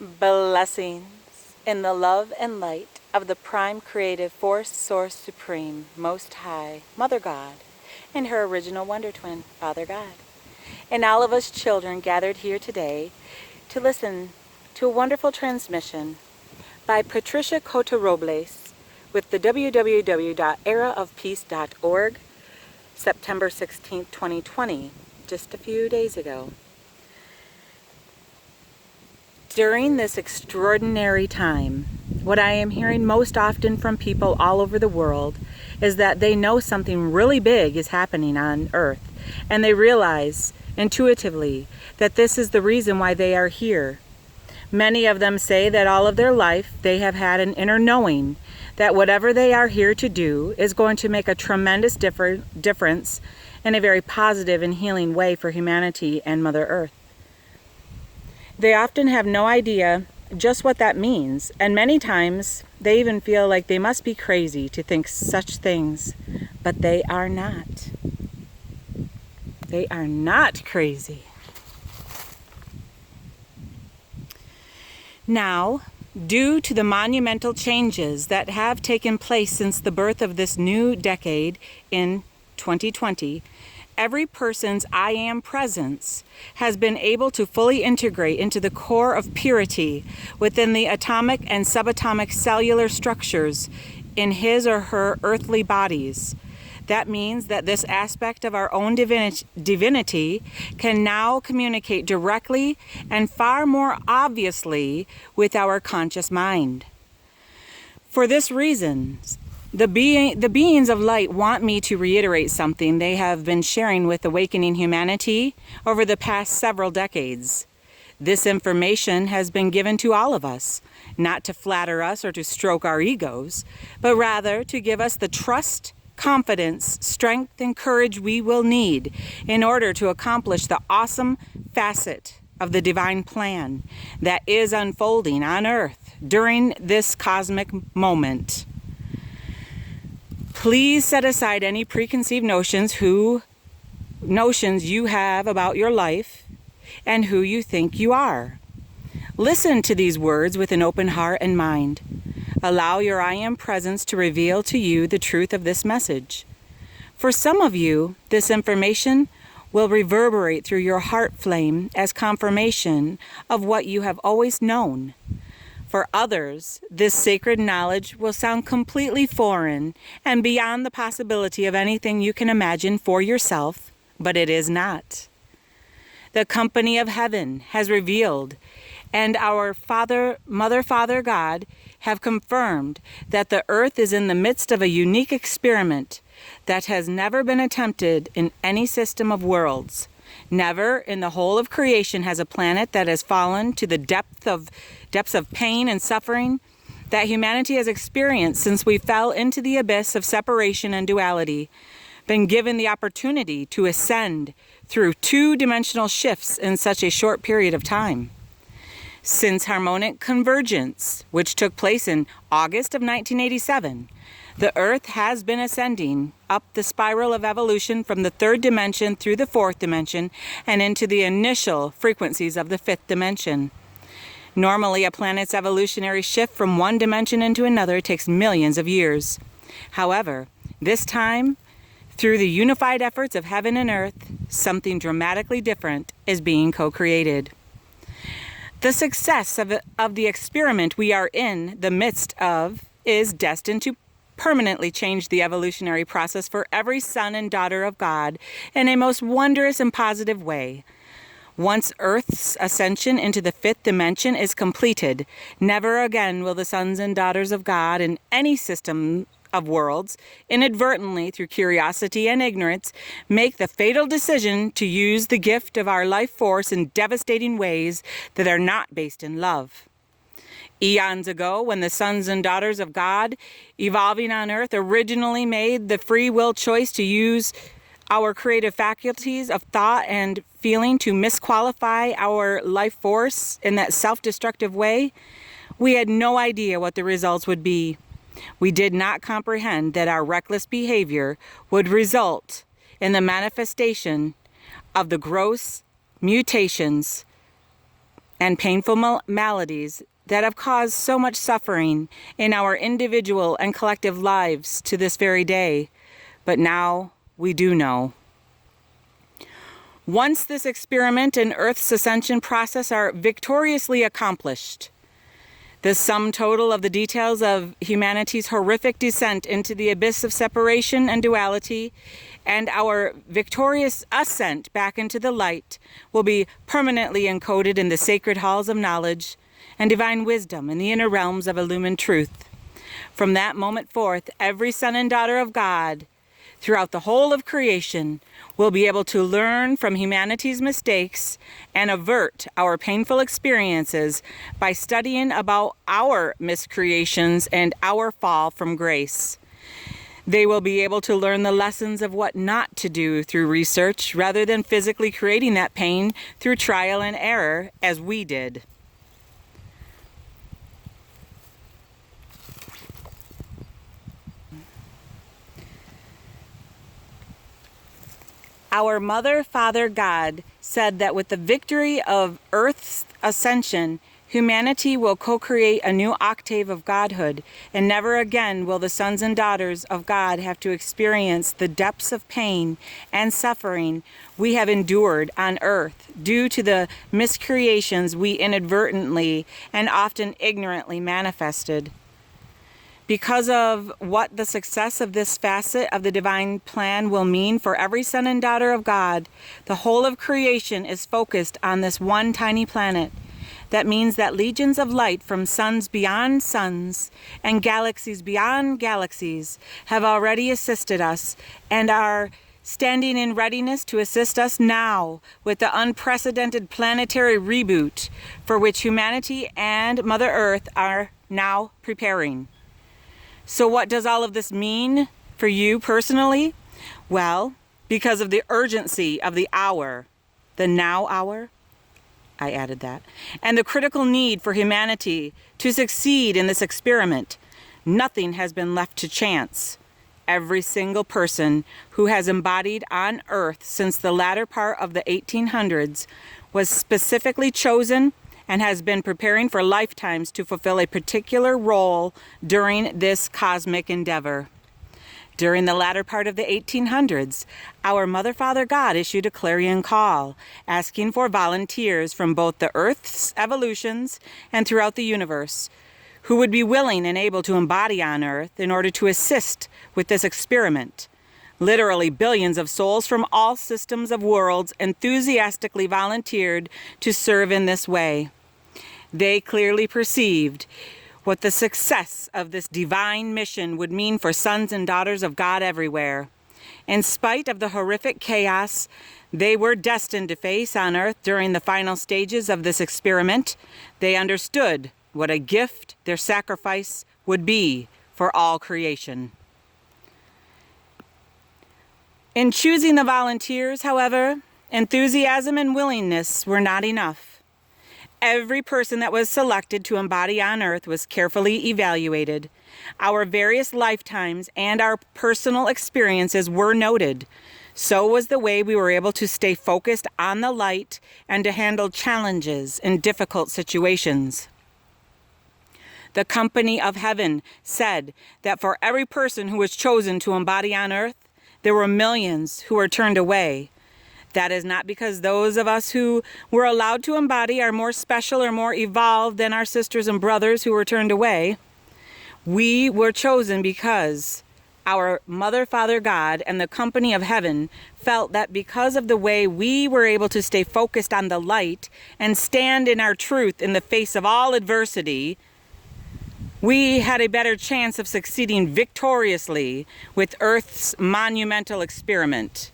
Blessings in the love and light of the prime creative force source supreme, most high, Mother God, and her original wonder twin, Father God. And all of us children gathered here today to listen to a wonderful transmission by Patricia Cota-Robles with the www.eraofpeace.org, September 16th, 2020, just a few days ago. During this extraordinary time, what I am hearing most often from people all over the world is that they know something really big is happening on Earth, and they realize intuitively that this is the reason why they are here. Many of them say that all of their life they have had an inner knowing that whatever they are here to do is going to make a tremendous difference in a very positive and healing way for humanity and Mother Earth. They often have no idea just what that means, and many times they even feel like they must be crazy to think such things, but they are not. They are not crazy. Now, due to the monumental changes that have taken place since the birth of this new decade in 2020, every person's I am presence has been able to fully integrate into the core of purity within the atomic and subatomic cellular structures in his or her earthly bodies. That means that this aspect of our own divinity can now communicate directly and far more obviously with our conscious mind. For this reason, the beings of light want me to reiterate something they have been sharing with awakening humanity over the past several decades. This information has been given to all of us, not to flatter us or to stroke our egos, but rather to give us the trust, confidence, strength, and courage we will need in order to accomplish the awesome facet of the divine plan that is unfolding on Earth during this cosmic moment. Please set aside any preconceived notions you have about your life and who you think you are. Listen to these words with an open heart and mind. Allow your I am presence to reveal to you the truth of this message. For some of you, this information will reverberate through your heart flame as confirmation of what you have always known. For others, this sacred knowledge will sound completely foreign and beyond the possibility of anything you can imagine for yourself, but it is not. The company of heaven has revealed, and our Mother, Father God have confirmed that the Earth is in the midst of a unique experiment that has never been attempted in any system of worlds. Never in the whole of creation has a planet that has fallen to the depths of pain and suffering that humanity has experienced since we fell into the abyss of separation and duality, been given the opportunity to ascend through two-dimensional shifts in such a short period of time. Since harmonic convergence, which took place in August of 1987, the Earth has been ascending up the spiral of evolution from the third dimension through the fourth dimension and into the initial frequencies of the fifth dimension. Normally, a planet's evolutionary shift from one dimension into another takes millions of years. However, this time, through the unified efforts of heaven and earth, something dramatically different is being co-created. The success of the experiment we are in the midst of is destined to permanently change the evolutionary process for every son and daughter of God in a most wondrous and positive way. Once Earth's ascension into the fifth dimension is completed, never again will the sons and daughters of God in any system of worlds, inadvertently through curiosity and ignorance, make the fatal decision to use the gift of our life force in devastating ways that are not based in love. Eons ago, when the sons and daughters of God evolving on Earth originally made the free will choice to use our creative faculties of thought and feeling to misqualify our life force in that self-destructive way, we had no idea what the results would be. We did not comprehend that our reckless behavior would result in the manifestation of the gross mutations and painful maladies that have caused so much suffering in our individual and collective lives to this very day. But now we do know. Once this experiment and Earth's ascension process are victoriously accomplished, the sum total of the details of humanity's horrific descent into the abyss of separation and duality and our victorious ascent back into the light will be permanently encoded in the sacred halls of knowledge and divine wisdom in the inner realms of illumined truth. From that moment forth, every son and daughter of God throughout the whole of creation will be able to learn from humanity's mistakes and avert our painful experiences by studying about our miscreations and our fall from grace. They will be able to learn the lessons of what not to do through research rather than physically creating that pain through trial and error as we did. Our Mother, Father, God said that with the victory of Earth's ascension, humanity will co-create a new octave of godhood, and never again will the sons and daughters of God have to experience the depths of pain and suffering we have endured on Earth due to the miscreations we inadvertently and often ignorantly manifested. Because of what the success of this facet of the divine plan will mean for every son and daughter of God, the whole of creation is focused on this one tiny planet. That means that legions of light from suns beyond suns and galaxies beyond galaxies have already assisted us and are standing in readiness to assist us now with the unprecedented planetary reboot for which humanity and Mother Earth are now preparing. So what does all of this mean for you personally? Well, because of the urgency of the hour, the now hour, I added that, and the critical need for humanity to succeed in this experiment, nothing has been left to chance. Every single person who has embodied on Earth since the latter part of the 1800s was specifically chosen and has been preparing for lifetimes to fulfill a particular role during this cosmic endeavor. During the latter part of the 1800s, our Mother, Father, God issued a clarion call, asking for volunteers from both the Earth's evolutions and throughout the universe, who would be willing and able to embody on Earth in order to assist with this experiment. Literally billions of souls from all systems of worlds enthusiastically volunteered to serve in this way. They clearly perceived what the success of this divine mission would mean for sons and daughters of God everywhere. In spite of the horrific chaos they were destined to face on Earth during the final stages of this experiment, they understood what a gift their sacrifice would be for all creation. In choosing the volunteers, however, enthusiasm and willingness were not enough. Every person that was selected to embody on Earth was carefully evaluated. Our various lifetimes and our personal experiences were noted. So was the way we were able to stay focused on the light and to handle challenges in difficult situations. The company of heaven said that for every person who was chosen to embody on Earth, there were millions who were turned away. That is not because those of us who were allowed to embody are more special or more evolved than our sisters and brothers who were turned away. We were chosen because our Mother, Father, God, and the company of heaven felt that because of the way we were able to stay focused on the light and stand in our truth in the face of all adversity, we had a better chance of succeeding victoriously with Earth's monumental experiment.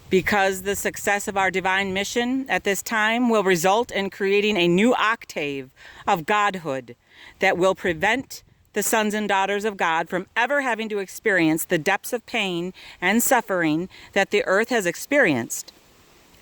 Because the success of our divine mission at this time will result in creating a new octave of godhood that will prevent the sons and daughters of God from ever having to experience the depths of pain and suffering that the earth has experienced.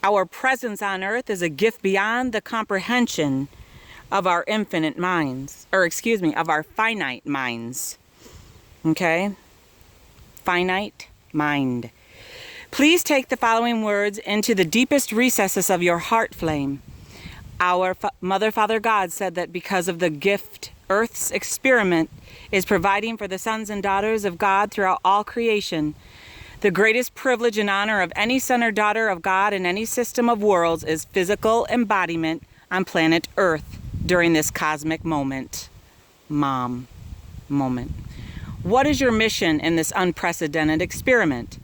Our presence on earth is a gift beyond the comprehension of our infinite minds, of our finite minds. Okay? Finite mind. Please take the following words into the deepest recesses of your heart flame. Our Mother, Father God said that because of the gift Earth's experiment is providing for the sons and daughters of God throughout all creation, the greatest privilege and honor of any son or daughter of God in any system of worlds is physical embodiment on planet Earth during this cosmic moment. Mom moment. What is your mission in this unprecedented experiment?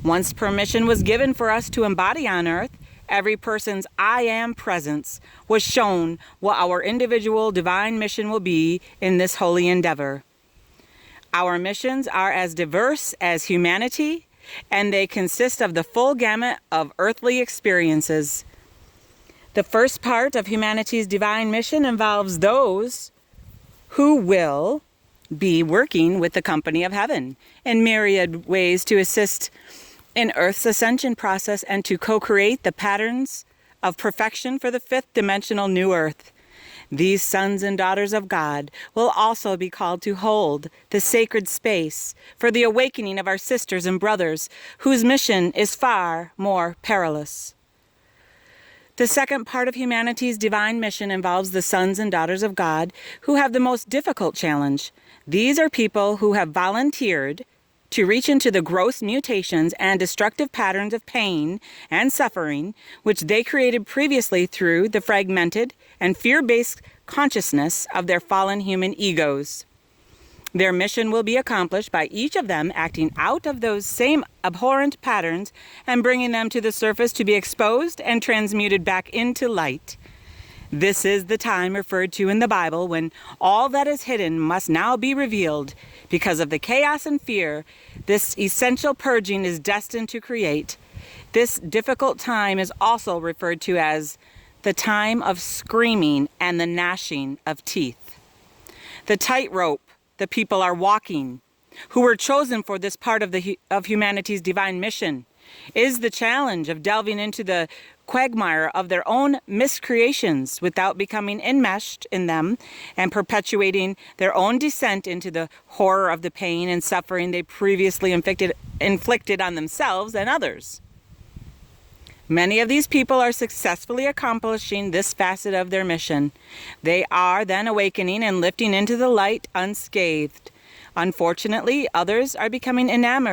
Once permission was given for us to embody on Earth, every person's I am presence was shown what our individual divine mission will be in this holy endeavor. Our missions are as diverse as humanity, and they consist of the full gamut of earthly experiences. The first part of humanity's divine mission involves those who will be working with the company of heaven in myriad ways to assist in Earth's ascension process and to co-create the patterns of perfection for the fifth dimensional new Earth. These sons and daughters of God will also be called to hold the sacred space for the awakening of our sisters and brothers, whose mission is far more perilous. The second part of humanity's divine mission involves the sons and daughters of God who have the most difficult challenge. These are people who have volunteered to reach into the gross mutations and destructive patterns of pain and suffering which they created previously through the fragmented and fear-based consciousness of their fallen human egos. Their mission will be accomplished by each of them acting out of those same abhorrent patterns and bringing them to the surface to be exposed and transmuted back into light. This is the time referred to in the Bible when all that is hidden must now be revealed. Because of the chaos and fear this essential purging is destined to create. This difficult time is also referred to as the time of screaming and the gnashing of teeth. The tightrope the people are walking, who were chosen for this part of humanity's divine mission, is the challenge of delving into the quagmire of their own miscreations without becoming enmeshed in them and perpetuating their own descent into the horror of the pain and suffering they previously inflicted on themselves and others. Many of these people are successfully accomplishing this facet of their mission. They are then awakening and lifting into the light unscathed. Unfortunately, others are becoming enamored